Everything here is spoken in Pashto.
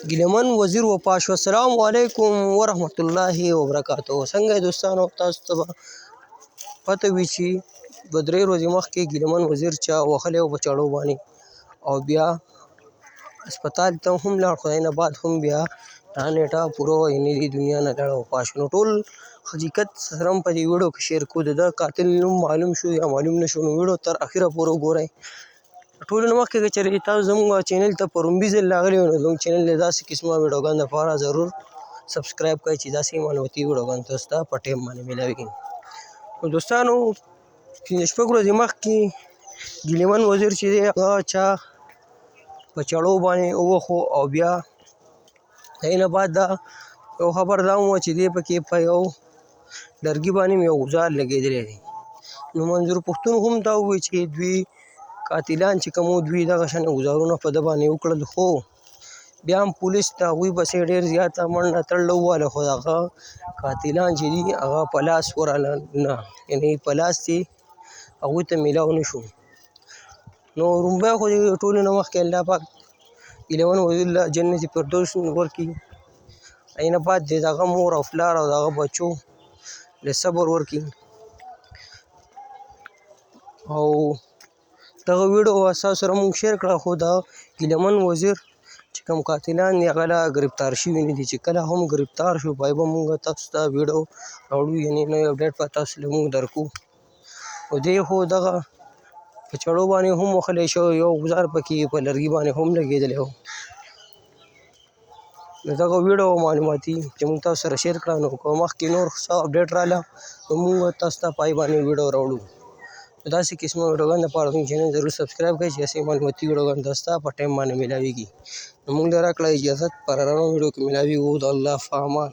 ګیلمن وزیر وفات شو. السلام علیکم ورحمت الله وبرکاتہ. څنګه دوستانو، تاسو ته به پته وي چې دوه درې ورځې مخکې ګیلمن وزیر چا وهلی و په چاړو باندې، او بیا هسپتال ته هم لاړ، خدای نه بعد هم بیا دا نیټه پوره وه، یعنې دې دنیا نه لاړ، وفات شو. نو ټول حقیقت سره هم په دې ویډیو کې شیر کړو. د ده قاتل نوم معلوم شو یا معلوم نه شو، نو ویډیو تر اخره پورې وګورئ. ټولو نه مخکې که چېرې تاسو زموږ چینل ته په لومړي ځل راغلي وئ، نو زموږ چینل د داسې قسمه ویډیوګانو دپاره ضرور سبسکرایب کړئ چې داسې معلوماتي ویډیوګانې تاسو ته په ټایم باندې میلاویږي. نو دوستانو، پنځه شپږ ورځې مخکې ګیلمن وزیر چې دی هغه چا په چاړو باندې ووهو، او بیا د هغې نه بعد دا یو خبر دا هم وه چې دی پکې په یو لرګي باندې یو غوزار لګېدلی دی. نو منظور پښتون هم دا ووایي چې دوی قاتلان چې کوم دوی دغه شان ګزارونه په ده باندې وکړل، خو بیا هم پولیس د هغوی پسې ډېر زیاته منډه تړله وواله، خو هغه قاتلان چې دي هغه په لاس ورغله نه، یعنې په لاس چې هغوی ته میلاو نه شو. نو لومړی خو د ټولو نه مخکې الله پاک ګیلمن وزیر له جنت فردوس ورکړي، هغې نه بعد د هغه مور او پلار او د هغه بچو له صبر ورکړي. او دغه ویډیو ستاسو سره موږ شیر کړه، خو د ګیلمن وزیر چې کوم قاتلان دي هغه لا ګرفتار شوي نه دي. چې کله هم ګرفتار شو بیا به موږ تاسو ته ویډیو راوړو، یعنې نوی اپډیټ به تاسو له موږ درکړو. او دی خو دغه په چړو باندې هم وهلی شوی، یو ګوزار پکې په لرګي باندې هم لګېدلی و. نو دغه ویډیو معلوماتي چې موږ تاسو سره شیر کړه، نو که مخکې نور څه اپډیټ راله نو موږ تاسو ته په هغې باندې ویډیو راوړو. نو داسې قسمه ویډیوګانو دپاره زموږ چینل ضرور سبسکرایب کړئ چې داسې معلوماتي ویډیوګانې تاسو ته په ټایم باندې میلاویږي. نو موږ له راکړه اجازت، په رانه ویډیو کې میلاویږو. د الله په امان.